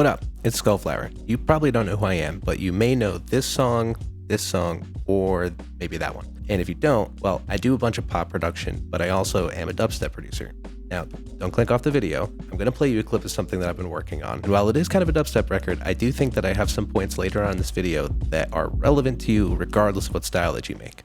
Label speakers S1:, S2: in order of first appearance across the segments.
S1: What up? It's skxllflower. You probably don't know who I am, but you may know this song, or maybe that one. And if you don't, well, I do a bunch of pop production, but I also am a dubstep producer. Now, don't click off the video. I'm going to play you a clip of something that I've been working on. And while it is kind of a dubstep record, I do think that I have some points later on in this video that are relevant to you regardless of what style that you make.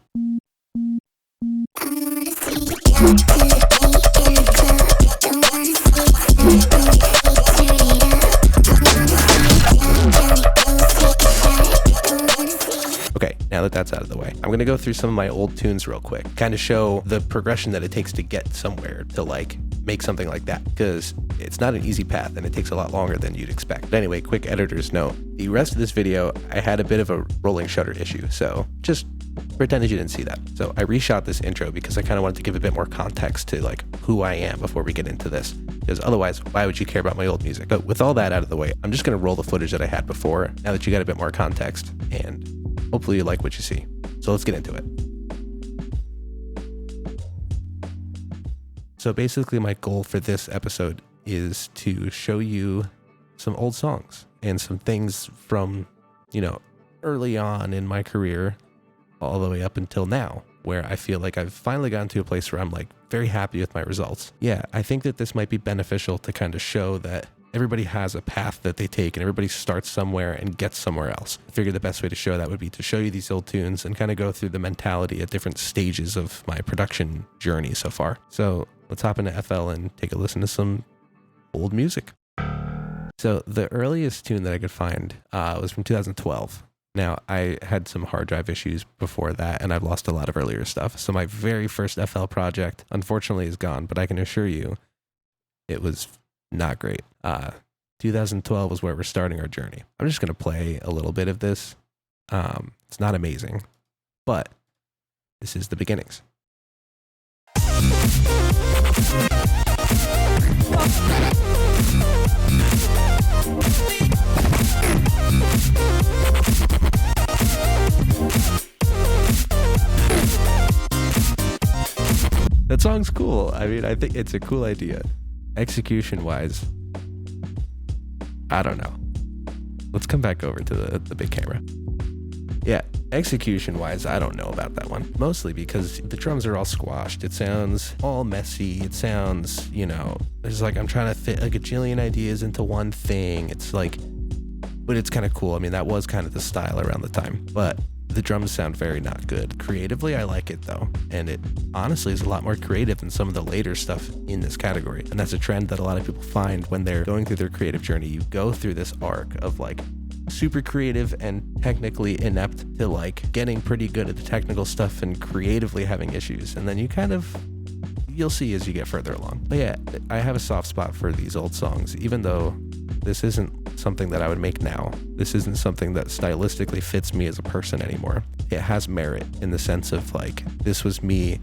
S1: Okay, now that that's out of the way, I'm gonna go through some of my old tunes real quick, kind of show the progression that it takes to get somewhere to like make something like that, because it's not an easy path and it takes a lot longer than you'd expect. But anyway, quick editor's note. The rest of this video, I had a bit of a rolling shutter issue, so just pretend that you didn't see that. So I reshot this intro because I kind of wanted to give a bit more context to like who I am before we get into this, because otherwise, why would you care about my old music? But with all that out of the way, I'm just gonna roll the footage that I had before, now that you got a bit more context, and hopefully you like what you see. So let's get into it. So basically my goal for this episode is to show you some old songs and some things from, early on in my career all the way up until now, where I feel like I've finally gotten to a place where I'm like very happy with my results. Yeah, I think that this might be beneficial to kind of show that everybody has a path that they take and everybody starts somewhere and gets somewhere else. I figured the best way to show that would be to show you these old tunes and kind of go through the mentality at different stages of my production journey so far. So let's hop into FL and take a listen to some old music. So the earliest tune that I could find was from 2012. Now, I had some hard drive issues before that, and I've lost a lot of earlier stuff. So my very first FL project, unfortunately, is gone, but I can assure you it was not great. 2012 was where we're starting our journey. I'm just going to play a little bit of this. It's not amazing, but this is the beginnings. That song's cool. I mean, I think it's a cool idea. Execution-wise, I don't know. Let's come back over to the big camera. Yeah, execution-wise, I don't know about that one. Mostly because the drums are all squashed. It sounds all messy. It sounds, it's like I'm trying to fit like a gajillion ideas into one thing. It's like, but it's kind of cool. I mean, that was kind of the style around the time. But the drums sound very not good. Creatively, I like it though. And it honestly is a lot more creative than some of the later stuff in this category. And that's a trend that a lot of people find when they're going through their creative journey. You go through this arc of like super creative and technically inept to like getting pretty good at the technical stuff and creatively having issues. And then you'll see as you get further along. But yeah, I have a soft spot for these old songs, even though this isn't something that I would make now. This isn't something that stylistically fits me as a person anymore. It has merit in the sense of like, this was me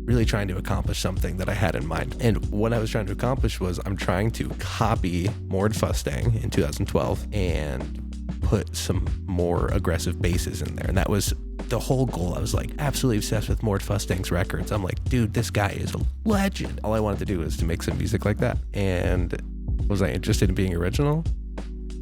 S1: really trying to accomplish something that I had in mind. And what I was trying to accomplish was I'm trying to copy Mord Fustang in 2012 and put some more aggressive basses in there. And that was the whole goal. I was like absolutely obsessed with Mord Fustang's records. I'm like, dude, this guy is a legend. All I wanted to do was to make some music like that. And was I interested in being original?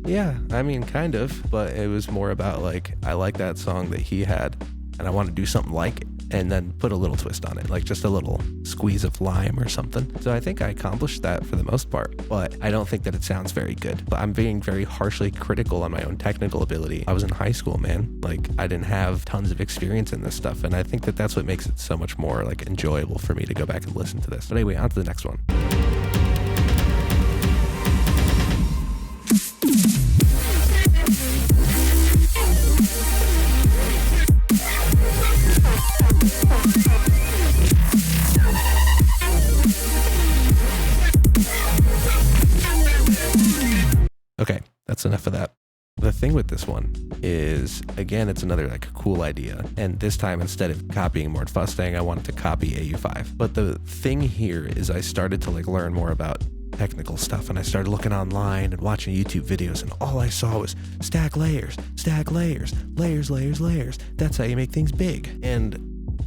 S1: Yeah, I mean, kind of, but it was more about like, I like that song that he had and I want to do something like it and then put a little twist on it, like just a little squeeze of lime or something. So I think I accomplished that for the most part, but I don't think that it sounds very good. But I'm being very harshly critical on my own technical ability. I was in high school, man. Like I didn't have tons of experience in this stuff. And I think that that's what makes it so much more like enjoyable for me to go back and listen to this. But anyway, on to the next one. Okay, that's enough of that. The thing with this one is, again, it's another like cool idea. And this time, instead of copying Mord Fustang, I wanted to copy AU5. But the thing here is I started to like learn more about technical stuff, and I started looking online and watching YouTube videos, and all I saw was stack layers, layers, layers. That's how you make things big. And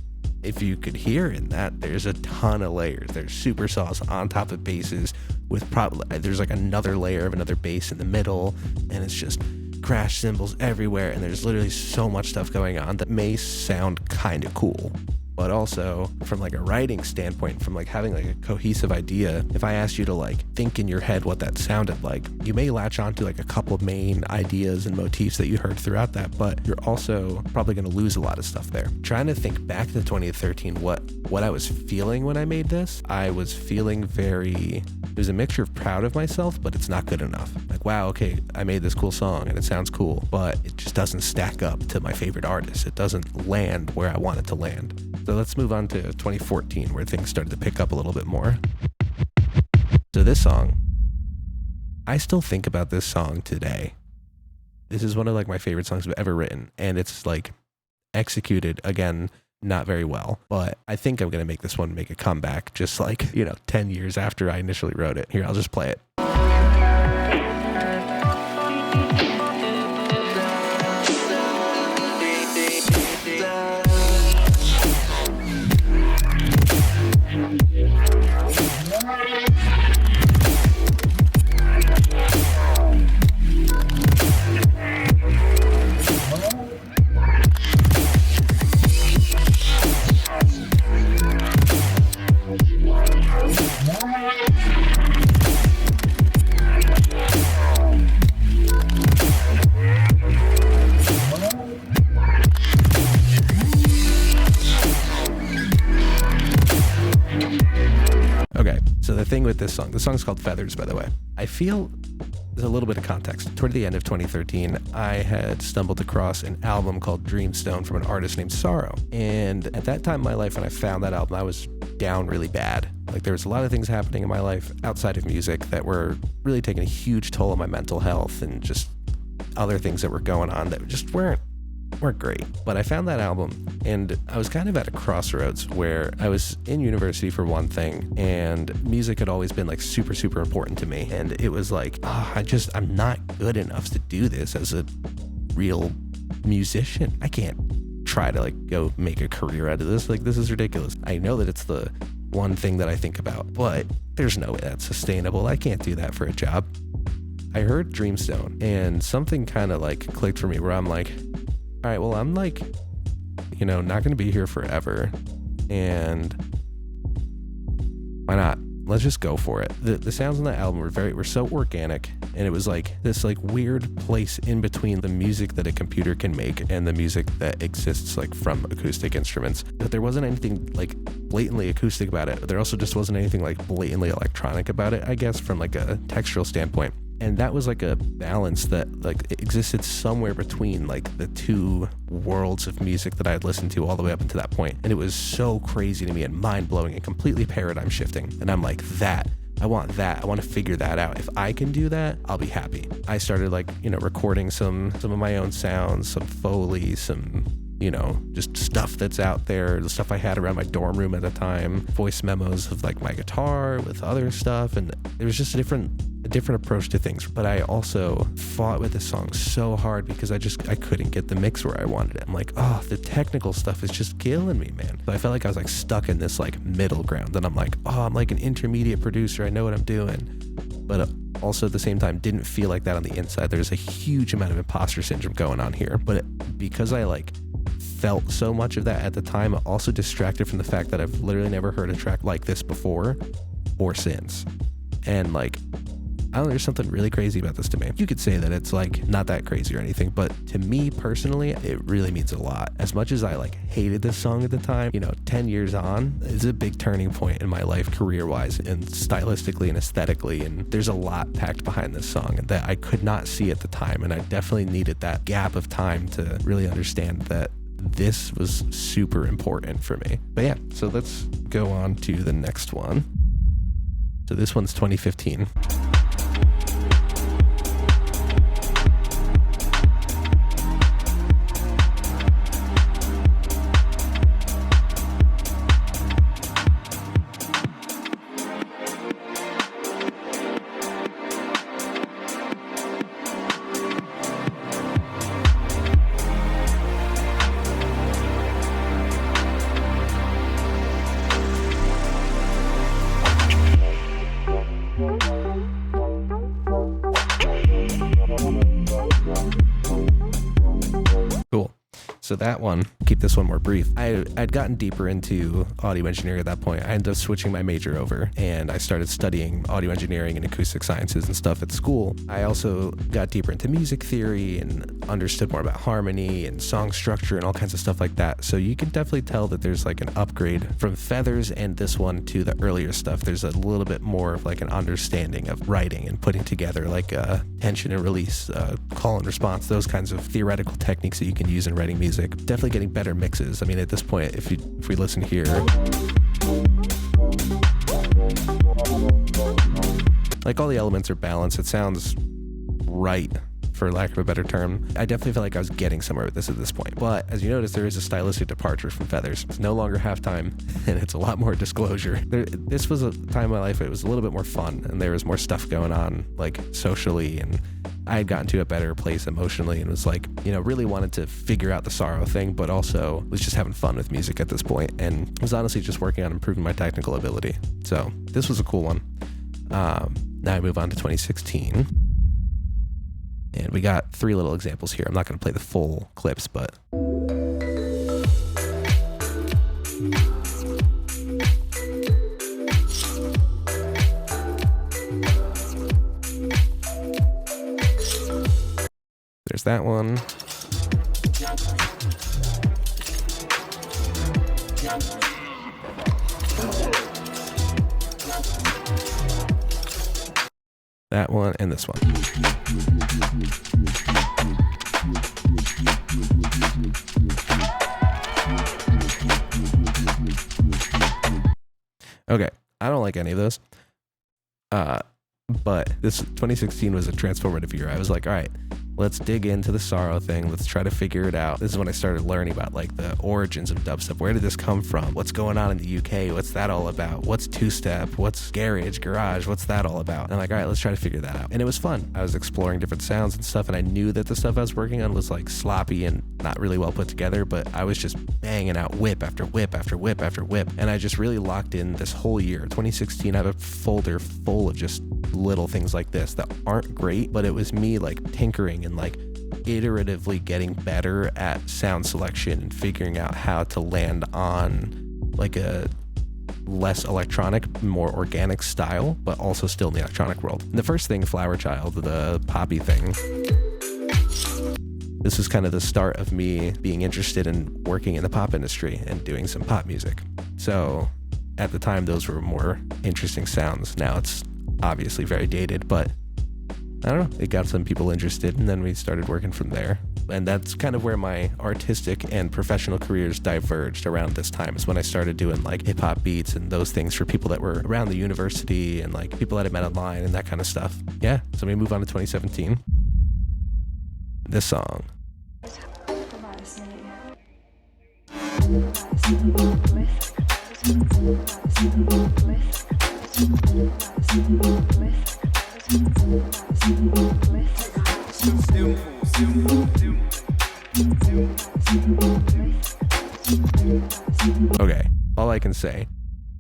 S1: if you could hear in that, there's a ton of layers. There's super saws on top of basses with there's like another layer of another bass in the middle, and it's just crash cymbals everywhere, and there's literally so much stuff going on that may sound kind of cool. But also from like a writing standpoint, from like having like a cohesive idea, if I asked you to like think in your head what that sounded like, you may latch onto like a couple of main ideas and motifs that you heard throughout that, but you're also probably going to lose a lot of stuff there. Trying to think back to 2013, what I was feeling when I made this, I was feeling it was a mixture of proud of myself, but it's not good enough. Like, wow, okay, I made this cool song and it sounds cool, but it just doesn't stack up to my favorite artist. It doesn't land where I want it to land. So let's move on to 2014, where things started to pick up a little bit more. So this song, I still think about this song today. This is one of like my favorite songs I've ever written, and it's like executed, again, not very well, but I think I'm going to make this one make a comeback, just like, 10 years after I initially wrote it. Here, I'll just play it. Okay, so the thing with this song, the song's called Feathers, by the way. I feel there's a little bit of context. Toward the end of 2013, I had stumbled across an album called Dreamstone from an artist named Sorrow. And at that time in my life, when I found that album, I was down really bad. Like, there was a lot of things happening in my life outside of music that were really taking a huge toll on my mental health, and just other things that were going on that just weren't great. But I found that album, and I was kind of at a crossroads where I was in university for one thing, and music had always been like super, super important to me. And it was like, I'm not good enough to do this as a real musician. I can't try to like go make a career out of this. Like, this is ridiculous. I know that it's the one thing that I think about, but there's no way that's sustainable. I can't do that for a job. I heard Dreamstone, and something kind of like clicked for me where I'm like, all right, well, I'm like, not going to be here forever, and why not? Let's just go for it. The sounds on that album were so organic, and it was like this like weird place in between the music that a computer can make and the music that exists like from acoustic instruments. But there wasn't anything like blatantly acoustic about it. There also just wasn't anything like blatantly electronic about it, I guess, from like a textural standpoint. And that was like a balance that like existed somewhere between like the two worlds of music that I had listened to all the way up until that point. And it was so crazy to me and mind-blowing and completely paradigm shifting. And I'm like, I want that. I want to figure that out. If I can do that, I'll be happy. I started like, recording some of my own sounds, some Foley, some, just stuff that's out there, the stuff I had around my dorm room at the time, voice memos of like my guitar with other stuff. And there was just a different approach to things. But I also fought with this song so hard because I couldn't get the mix where I wanted it. I'm like, the technical stuff is just killing me, man. So I felt like I was like stuck in this like middle ground, and I'm like, I'm like an intermediate producer. I know what I'm doing. But also at the same time, didn't feel like that on the inside. There's a huge amount of imposter syndrome going on here. But because I like felt so much of that at the time, it also distracted from the fact that I've literally never heard a track like this before or since. And like, I don't know, there's something really crazy about this to me. You could say that it's like not that crazy or anything, but to me personally, it really means a lot. As much as I like hated this song at the time, 10 years on, it's a big turning point in my life career-wise and stylistically and aesthetically. And there's a lot packed behind this song that I could not see at the time. And I definitely needed that gap of time to really understand that this was super important for me. But yeah, so let's go on to the next one. So this one's 2015. So that one, keep this one more brief. I'd gotten deeper into audio engineering at that point. I ended up switching my major over and I started studying audio engineering and acoustic sciences and stuff at school. I also got deeper into music theory and understood more about harmony and song structure and all kinds of stuff like that. So you can definitely tell that there's like an upgrade from Feathers and this one to the earlier stuff. There's a little bit more of like an understanding of writing and putting together like tension and release, call and response, those kinds of theoretical techniques that you can use in writing music. Definitely getting better mixes. I mean, at this point, if we listen here, like all the elements are balanced. It sounds right, for lack of a better term. I definitely feel like I was getting somewhere with this at this point. But as you notice, there is a stylistic departure from Feathers. It's no longer halftime, and it's a lot more disclosure. This was a time in my life it was a little bit more fun, and there was more stuff going on, like socially, and I had gotten to a better place emotionally and was like, really wanted to figure out the sorrow thing, but also was just having fun with music at this point, and was honestly just working on improving my technical ability. So this was a cool one. Now I move on to 2016. And we got 3 little examples here. I'm not going to play the full clips, but... there's that one. That one and this one. Okay, I don't like any of those. But this 2016 was a transformative year. I was like, all right, let's dig into the sorrow thing. Let's try to figure it out. This is when I started learning about like the origins of dubstep. Where did this come from? What's going on in the UK? What's that all about? What's two-step? What's garage? What's that all about? And I'm like, all right, let's try to figure that out. And it was fun. I was exploring different sounds and stuff, and I knew that the stuff I was working on was like sloppy and not really well put together, but I was just banging out whip after whip after whip after whip. And I just really locked in this whole year. 2016, I have a folder full of just little things like this that aren't great, but it was me like tinkering and like iteratively getting better at sound selection and figuring out how to land on like a less electronic, more organic style, but also still in the electronic world. And the first thing, Flower Child, the poppy thing, this was kind of the start of me being interested in working in the pop industry and doing some pop music. So at the time, those were more interesting sounds. Now it's obviously very dated, but I don't know, it got some people interested, and then we started working from there. And that's kind of where my artistic and professional careers diverged around this time, is when I started doing like hip hop beats and those things for people that were around the university and like people that I met online and that kind of stuff. Yeah, so we move on to 2017. This song. Okay, all I can say,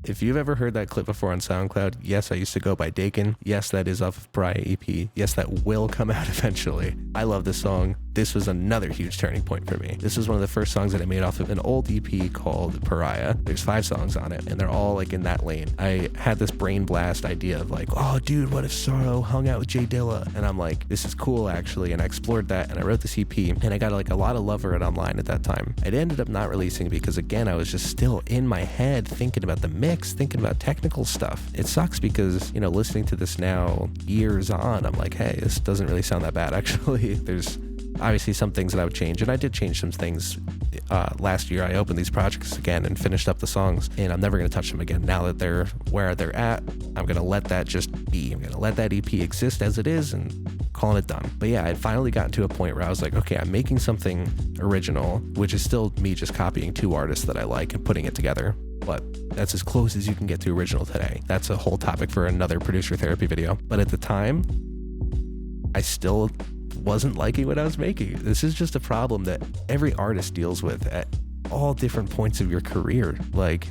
S1: if you've ever heard that clip before on SoundCloud, yes, I used to go by Dakin. Yes, that is off of Pariah EP. Yes, that will come out eventually. I love this song. This was another huge turning point for me. This was one of the first songs that I made off of an old EP called Pariah. There's 5 songs on it, and they're all like in that lane. I had this brain blast idea of like, oh dude, what if Sorrow hung out with Jay Dilla? And I'm like, this is cool actually. And I explored that, and I wrote this EP, and I got like a lot of love for it online at that time. I ended up not releasing it because again, I was just still in my head thinking about the mix, thinking about technical stuff. It sucks because, listening to this now years on, I'm like, hey, this doesn't really sound that bad actually. There's obviously some things that I would change, and I did change some things. Last year I opened these projects again and finished up the songs, and I'm never going to touch them again. Now that they're where they're at, I'm going to let that just be. I'm going to let that EP exist as it is and calling it done. But yeah, I had finally gotten to a point where I was like, okay, I'm making something original, which is still me just copying 2 artists that I like and putting it together. But that's as close as you can get to original today. That's a whole topic for another producer therapy video. But at the time, I still wasn't liking what I was making. This is just a problem that every artist deals with at all different points of your career. Like,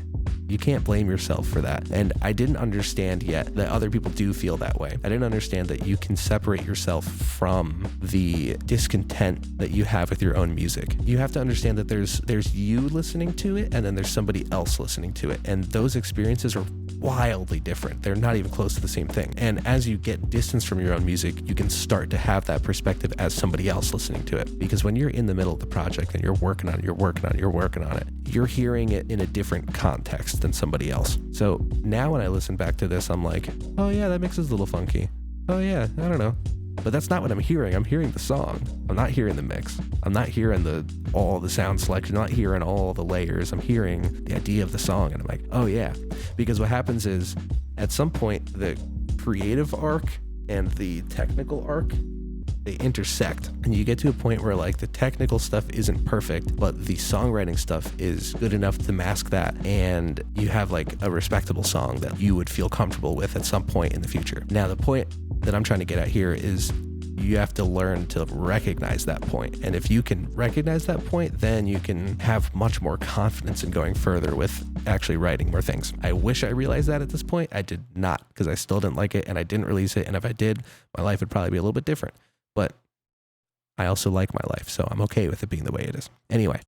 S1: You can't blame yourself for that. And I didn't understand yet that other people do feel that way. I didn't understand that you can separate yourself from the discontent that you have with your own music. You have to understand that there's you listening to it, and then there's somebody else listening to it. And those experiences are wildly different. They're not even close to the same thing. And as you get distance from your own music, you can start to have that perspective as somebody else listening to it. Because when you're in the middle of the project and you're working on it, you're hearing it in a different context than somebody else. So now when I listen back to this, I'm like, oh yeah, that mix is a little funky. Oh yeah, I don't know. But that's not what I'm hearing. I'm hearing the song. I'm not hearing the mix. I'm not hearing all the sound selection. I'm not hearing all the layers. I'm hearing the idea of the song. And I'm like, oh yeah. Because what happens is at some point, the creative arc and the technical arc, they intersect. And you get to a point where like the technical stuff isn't perfect, but the songwriting stuff is good enough to mask that. And you have like a respectable song that you would feel comfortable with at some point in the future. Now, the point that I'm trying to get at here is you have to learn to recognize that point. And if you can recognize that point, then you can have much more confidence in going further with actually writing more things. I wish I realized that at this point. I did not, because I still didn't like it and I didn't release it. And if I did, my life would probably be a little bit different. But I also like my life, so I'm okay with it being the way it is. Anyway,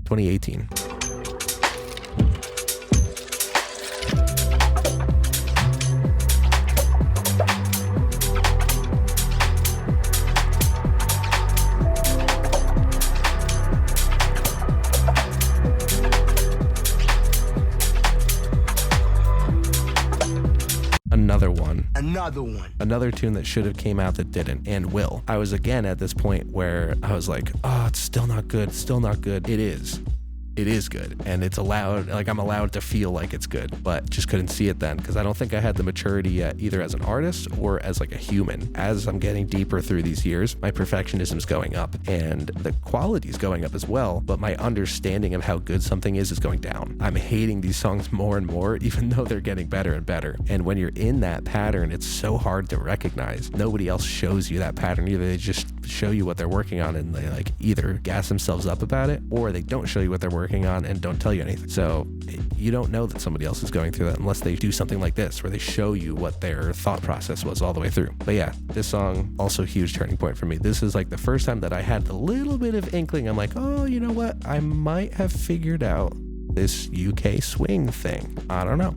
S1: 2018. Another tune that should have came out that didn't and will. I was again at this point where I was like, oh, it's still not good. It is good, and it's allowed, like I'm allowed to feel like it's good, but just couldn't see it then because I don't think I had the maturity yet, either as an artist or as like a human. As I'm getting deeper through these years, my perfectionism's going up and the quality's going up as well, but my understanding of how good something is going down. I'm hating these songs more and more, even though they're getting better and better. And when you're in that pattern, it's so hard to recognize. Nobody else shows you that pattern either. They just show you what they're working on and they like either gas themselves up about it, or they don't show you what they're working on and don't tell you anything. So you don't know that somebody else is going through that unless they do something like this where they show you what their thought process was all the way through. But yeah, this song, also a huge turning point for me. This is like the first time that I had a little bit of inkling. I'm like, oh, you know what? I might have figured out this UK swing thing. I don't know.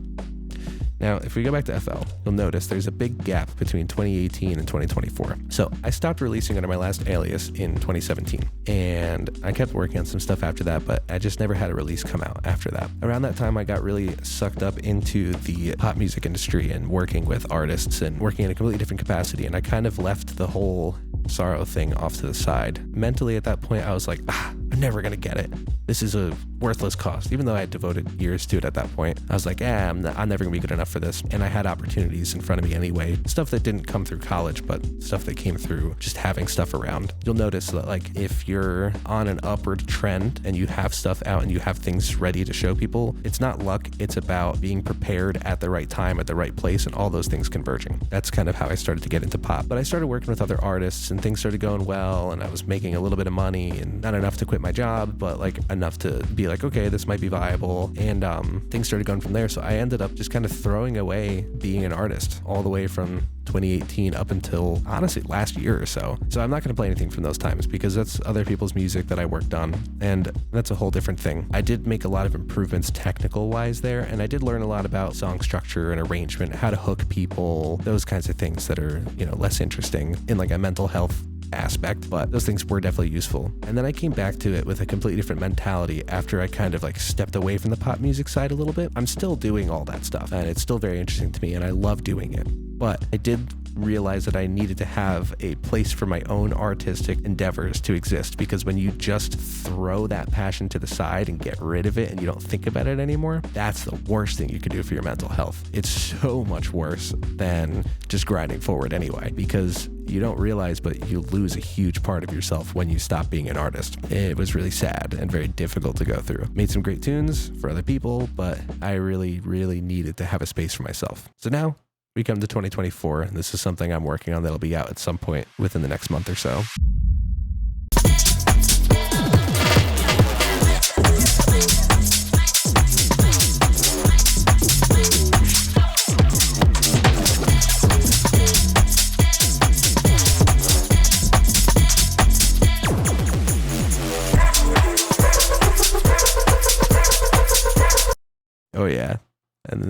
S1: Now, if we go back to FL, you'll notice there's a big gap between 2018 and 2024. So I stopped releasing under my last alias in 2017, and I kept working on some stuff after that, but I just never had a release come out after that. Around that time, I got really sucked up into the pop music industry and working with artists and working in a completely different capacity, and I kind of left the whole sorrow thing off to the side. Mentally at that point, I was like, I'm never gonna get it. This is a worthless cost. Even though I had devoted years to it at that point, I was like, I'm never gonna be good enough for this. And I had opportunities in front of me anyway. Stuff that didn't come through college, but stuff that came through just having stuff around. You'll notice that like if you're on an upward trend and you have stuff out and you have things ready to show people, it's not luck, it's about being prepared at the right time, at the right place, and all those things converging. That's kind of how I started to get into pop. But I started working with other artists and things started going well, and I was making a little bit of money, and not enough to quit my job, but like enough to be like, okay, this might be viable. And things started going from there. So I ended up just kind of throwing away being an artist all the way from 2018 up until honestly last year or so. So I'm not going to play anything from those times because that's other people's music that I worked on, and that's a whole different thing. I did make a lot of improvements technical wise there, and I did learn a lot about song structure and arrangement, how to hook people, those kinds of things that are, less interesting in like a mental health aspect, but those things were definitely useful. And then I came back to it with a completely different mentality after I kind of like stepped away from the pop music side a little bit. I'm still doing all that stuff and it's still very interesting to me and I love doing it. But I did realize that I needed to have a place for my own artistic endeavors to exist, because when you just throw that passion to the side and get rid of it and you don't think about it anymore, that's the worst thing you could do for your mental health. It's so much worse than just grinding forward anyway, because you don't realize, but you lose a huge part of yourself when you stop being an artist. It was really sad and very difficult to go through. Made some great tunes for other people, but I really, really needed to have a space for myself. So now we come to 2024, and this is something I'm working on that'll be out at some point within the next month or so.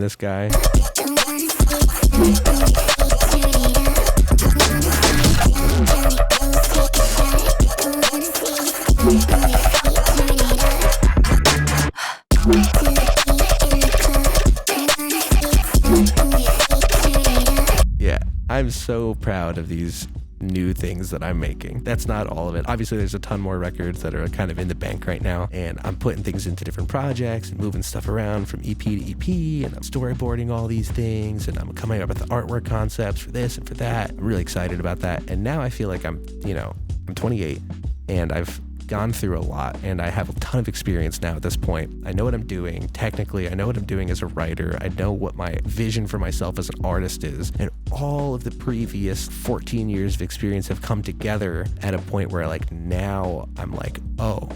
S1: this guy. Yeah, I'm so proud of these new things that I'm making. That's not all of it. Obviously, there's a ton more records that are kind of in the bank right now, and I'm putting things into different projects and moving stuff around from EP to EP, and I'm storyboarding all these things, and I'm coming up with the artwork concepts for this and for that. I'm really excited about that. And now I feel like I'm 28, and I've gone through a lot, and I have a ton of experience now at this point. I know what I'm doing technically. I know what I'm doing as a writer. I know what my vision for myself as an artist is, and all of the previous 14 years of experience have come together at a point where like now I'm like, oh,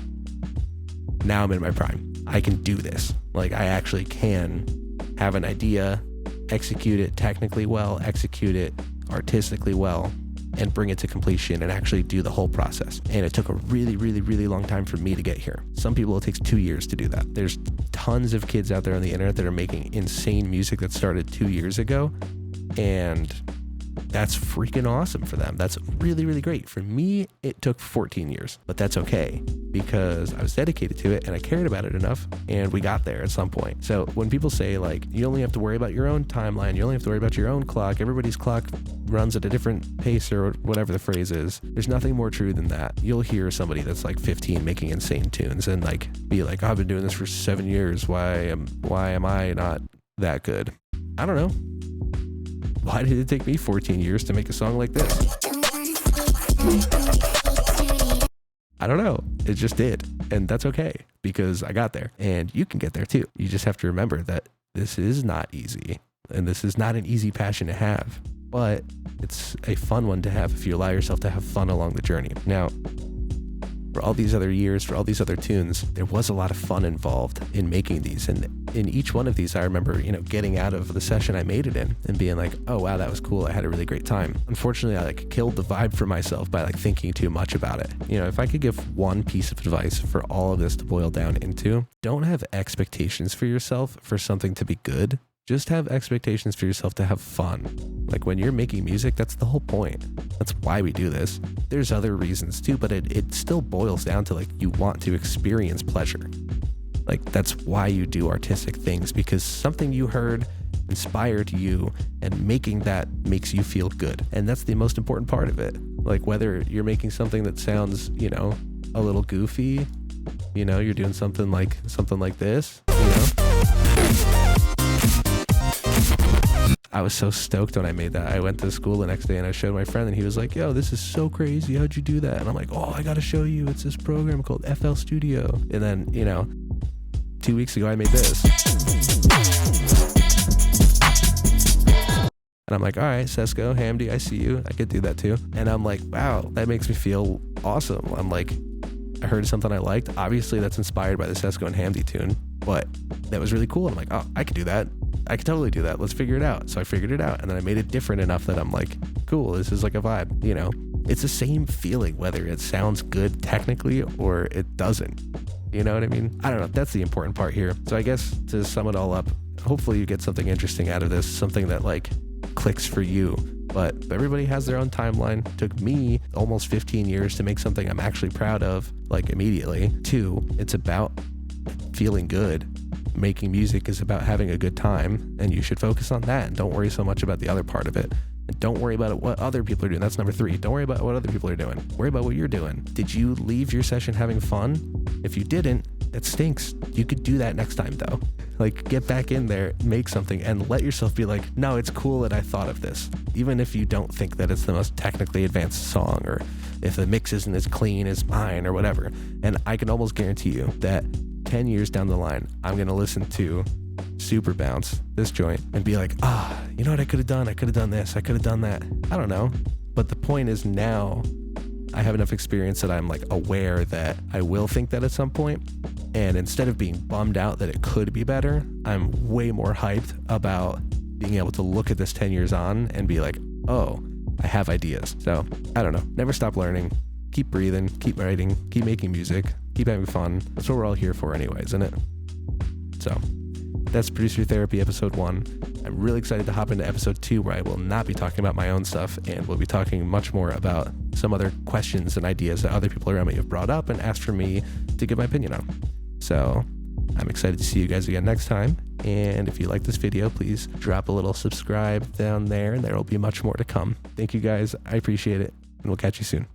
S1: now I'm in my prime. I can do this. Like I actually can have an idea, execute it technically well, execute it artistically well, and bring it to completion and actually do the whole process. And it took a really, really, really long time for me to get here. Some people, it takes 2 years to do that. There's tons of kids out there on the internet that are making insane music that started 2 years ago, and that's freaking awesome for them. That's really, really great. For me, it took 14 years, but that's okay because I was dedicated to it and I cared about it enough, and we got there at some point. So when people say like, you only have to worry about your own timeline, you only have to worry about your own clock, everybody's clock runs at a different pace or whatever the phrase is, there's nothing more true than that. You'll hear somebody that's like 15 making insane tunes and like be like, I've been doing this for 7 years. Why am I not that good? I don't know. Why did it take me 14 years to make a song like this? I don't know. It just did. And that's okay because I got there, and you can get there too. You just have to remember that this is not easy, and this is not an easy passion to have, but it's a fun one to have if you allow yourself to have fun along the journey. Now, for all these other years, for all these other tunes, there was a lot of fun involved in making these. And in each one of these, I remember, getting out of the session I made it in and being like, oh, wow, that was cool. I had a really great time. Unfortunately, I killed the vibe for myself by thinking too much about it. If I could give one piece of advice for all of this to boil down into, don't have expectations for yourself for something to be good. Just have expectations for yourself to have fun. Like when you're making music, that's the whole point. That's why we do this. There's other reasons too, but it still boils down to you want to experience pleasure. That's why you do artistic things, because something you heard inspired you, and making that makes you feel good. And that's the most important part of it. Whether you're making something that sounds, a little goofy, you're doing something like this, I was so stoked when I made that. I went to school the next day and I showed my friend, and he was like, yo, this is so crazy. How'd you do that? And I'm like, oh, I got to show you. It's this program called FL Studio. And then, 2 weeks ago, I made this. And I'm like, all right, Sesko, Hamdi, I see you. I could do that too. And I'm like, wow, that makes me feel awesome. I'm like, I heard something I liked. Obviously, that's inspired by the Sesko and Hamdi tune, but that was really cool. I'm like, oh, I could do that. I could totally do that. Let's figure it out. So I figured it out, and then I made it different enough that I'm like, cool, this is like a vibe, It's the same feeling whether it sounds good technically or it doesn't. You know what I mean? I don't know. That's the important part here. So I guess to sum it all up, hopefully you get something interesting out of this, something that clicks for you. But everybody has their own timeline. It took me almost 15 years to make something I'm actually proud of, immediately. 2, it's about feeling good. Making music is about having a good time, and you should focus on that and don't worry so much about the other part of it. And don't worry about what other people are doing. That's number 3. Don't worry about what other people are doing. Worry about what you're doing. Did you leave your session having fun? If you didn't, that stinks. You could do that next time though. Get back in there, make something, and let yourself be like, no, it's cool that I thought of this. Even if you don't think that it's the most technically advanced song, or if the mix isn't as clean as mine or whatever. And I can almost guarantee you that 10 years down the line, I'm going to listen to Super Bounce, this joint, and be like, you know what I could have done? I could have done this. I could have done that. I don't know. But the point is, now I have enough experience that I'm aware that I will think that at some point. And instead of being bummed out that it could be better, I'm way more hyped about being able to look at this 10 years on and be like, oh, I have ideas. So I don't know. Never stop learning. Keep breathing, keep writing, keep making music, keep having fun. That's what we're all here for anyways, isn't it? So That's Producer Therapy episode 1. I'm really excited to hop into episode 2, where I will not be talking about my own stuff, and we'll be talking much more about some other questions and ideas that other people around me have brought up and asked for me to give my opinion on. So I'm excited to see you guys again next time. And if you like this video, please drop a little subscribe down there, and there will be much more to come. Thank you guys. I appreciate it, and we'll catch you soon.